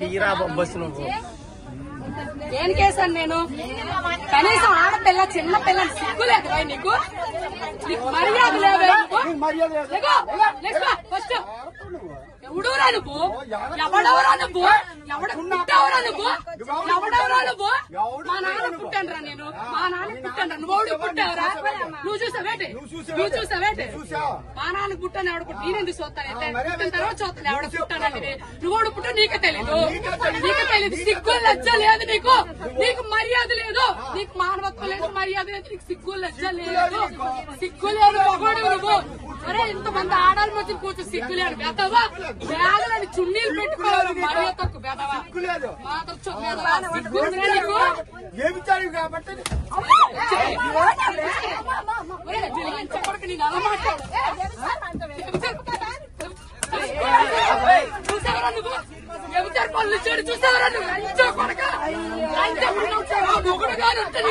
తీరా బస్సు నువ్వు దేనికేసాను నేను? కనీసం ఆడపిల్ల చిన్న పిల్లని సిగ్గులేదు నీకు? మర్యాద లేదా? ఫస్ట్ ఎవడవరా నువ్వు? ఎవడవరా నువ్వు? ఎవడ పుట్టావరా నువ్వు? ఎవడవరా నువ్వు? మా నాన్న పుట్టానురా నేను. మా నాన్న పుట్టాను. నువ్వు పుట్టావరా? నువ్వు చూసావేటి? నువ్వు చూసావేటి? మా నాన్న పుట్టాను. ఎవడ పుట్టి నేనెందుకు చూస్తాను? పుట్టిన తర్వాత చూస్తాను ఎవడ పుట్టానండి. నువ్వు పుట్టా నీకే తెలీదు. నీకే తెలీదు. సిగ్గు లజ్జ లేదు నీకు. నీకు మర్యాద లేదు. నీకు మానవత్వం లేదు, మర్యాద లేదు. నీకు సిగ్గు లజ్జ లేదు. సిగ్గు లేదు మగోడు నువ్వు. అరే ఇంతమంది ఆడాలి మధ్య కూర్చో సిగ్గు లేదు. బెదవా బ్యాగులని చున్నీలు పెట్టుకోవాలి. మర్యాద తక్కువ బెదవా మాత్రం సిగ్గు నీకు. చెప్పడానికి నేను అలా మాట్లాడు. చూసావరా నువ్వు? ఎవరు పనులు చేయడు చూసావరా నువ్వు? లంచో కొడక మొగుడు గారు వచ్చాను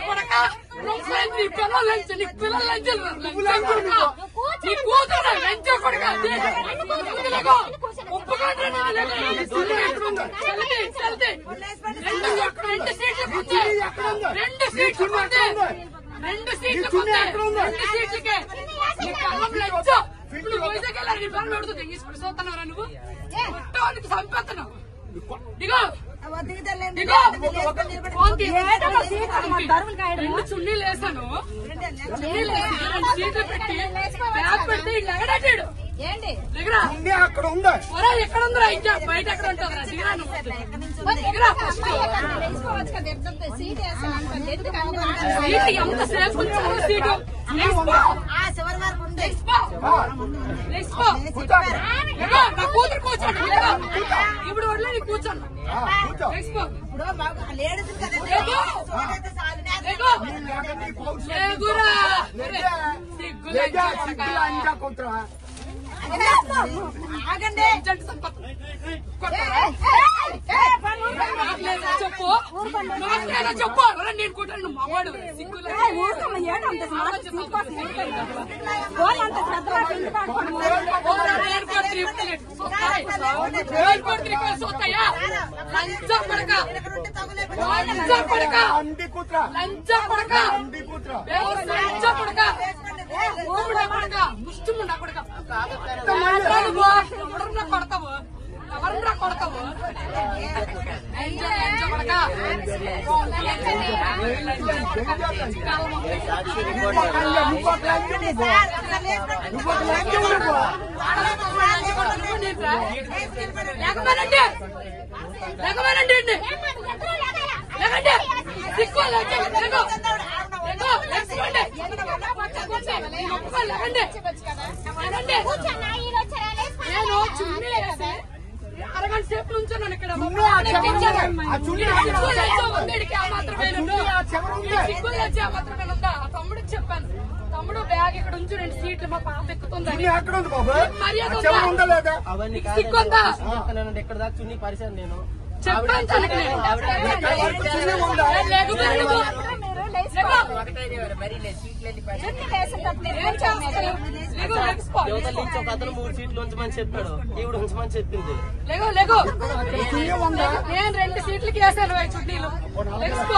కొడక. నీ పిల్లలు లంచ, నీ పిల్లలు లంచాలు నీ కూతురు లంచో కొడక. ఒప్పుకోండి రెండు సీట్లు కూర్చోయి. రెండు సీట్లు కూర్చోయి. రెండు సీట్లు సీట్లకే లంచో. ఇప్పుడు వైజాగ్ వెళ్ళారు. నీ పనులు పెడుతుంది తీసుకుని చూస్తున్నారా నువ్వు? మొత్తానికి చంపేస్తున్నావు. దిగో రెండు చున్నీలు వేసాను. చున్నీలు వేసి రెండు సీట్లు పెట్టి బ్యాగ్ పెడితే ఇల్లు ఎగడాడు. అక్కడ ఉందా? ఎక్కడ ఉందా? ఇంకా బయట ఎక్కడ ఉంటుందా? సీట్ ఎంత సేపు ఉంచాలో సీటు నా కూతురు కూర్చోండి. ఇప్పుడు వడ్లో నీకు కూర్చోండి. చెప్పు చెప్పు. నేను కూర్చోండి మగవాడు చూస్తాయా? లంచ పడక లంచ పడక లంచ పడక లంచ పడక పడక ముష్టిముండా కొడక. ఎవరన్నా కొడతావు? ఎవరన్నా కొడతావు? పడక లేకమేనండి లేకమేనండి అండి లేకండి సిక్కు లేకండి నేను చున్నీ వేసి అరగంట సేపు నుంచున్నాను ఇక్కడ. సిగ్గులు వచ్చి ఆ మాత్రమే ఉందా? తమ్ముడికి చెప్పాను. తమ్ముడు బ్యాగ్ ఇక్కడ ఉంచు, రెండు సీట్లు మా పాప ఎక్కుతుందని. మర్యాద సిగ్గుందా? ఎక్కడ దాకా చున్నీ పరిశాను నేను చెప్పాను. అతను 3 సీట్లు ఉంచమని చెప్పాడు. ఈవిడ ఉంచమని చెప్పింది. లేగో లేగో నేను 2 సీట్లకి వేసాను చుట్టీలు. లెగ్స్పో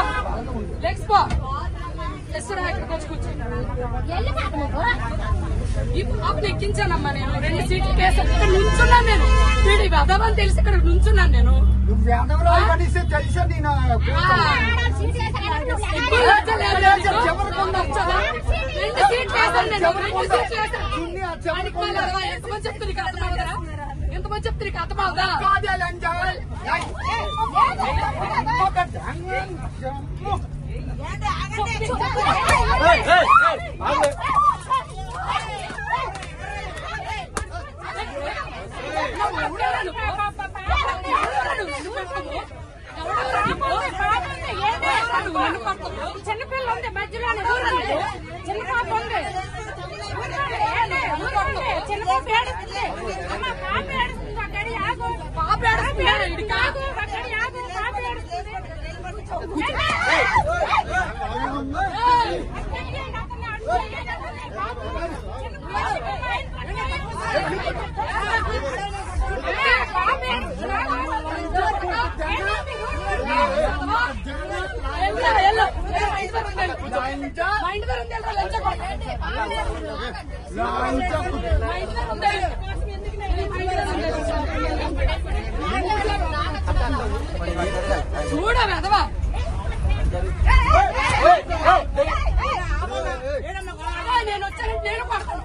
లెగ్స్పో ఇక్కడికి వచ్చి కూర్చున్నాను. ఈ పాపను ఎక్కించానమ్మా నేను. 2 సీట్లకి వేసాను. ఇక్కడ నుంచున్నాను నేను. వీడి వెదవని తెలిసి ఇక్కడ నుంచున్నాను నేను. ఎంతమంది చెప్తుంది నీకు అర్థమవుదా? ఎంతమంది చెప్తే నీకు అర్థమవుదా? చిన్నపిల్ల ఉంది మధ్యలో చిన్న పాప ఉంది. చిన్న పాప ఏడుస్తుంది. పాప ఏడుస్తుంది. అక్కడి ఆగు. పాప ఏడుస్తుంది. ఇది కాదు. అక్కడి ఆగు. పాప ఏడుస్తుంది. లంచా మా ఇంటి దగ్గర ఉంది లంచ చూడ వెదవా నేను వచ్చానంటే నేను పడతాను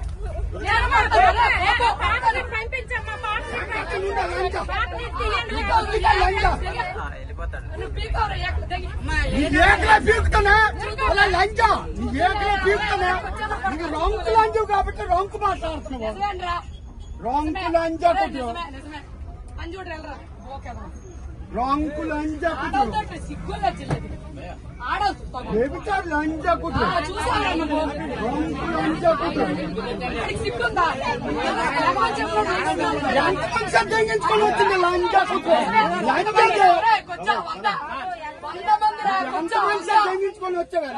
పీకుతానా అలా లంచా పీకుతానా నీకు రొంకు లంచు కాబట్టి రొంకు మాట్లాడుతున్నావు రొంకు లంచా కొట్టు రొంకు లంచా కొట్టు సిగ్గుల్లో చిల్లది బేబిచారు లంచా కొట్టు రొంకు లంచా కొట్టు సిగ్గుందా ఎంతమంది సర్దించుకొని వచ్చింది లంచా కొట్టు ఎంతమంది సర్దించుకొని వచ్చావా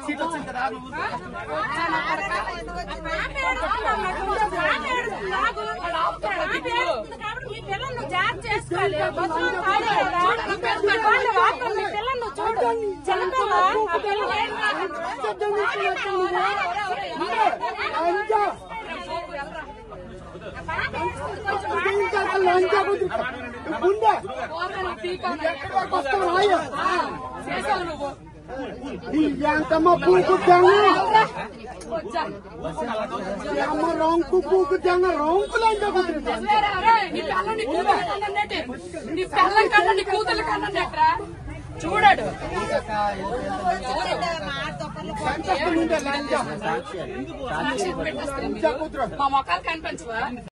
సీట్ వచ్చింది కదా మీ పిల్లలు జాగ్రత్త చేసుకోవాలి పిల్లలు చూడు చిన్నపిల్ల ఆ పిల్లలు లంచా కొట్టు గుండె వస్తావు రాయ ఎంతమ్మ పూకు అమ్మ రొంకు పూకు జంగ రొంకు లంచా కొట్టు నీ పిల్లం కన్నా నీ కూతురు కన్నా చూడాడు మా మొక్కలు కనిపించవా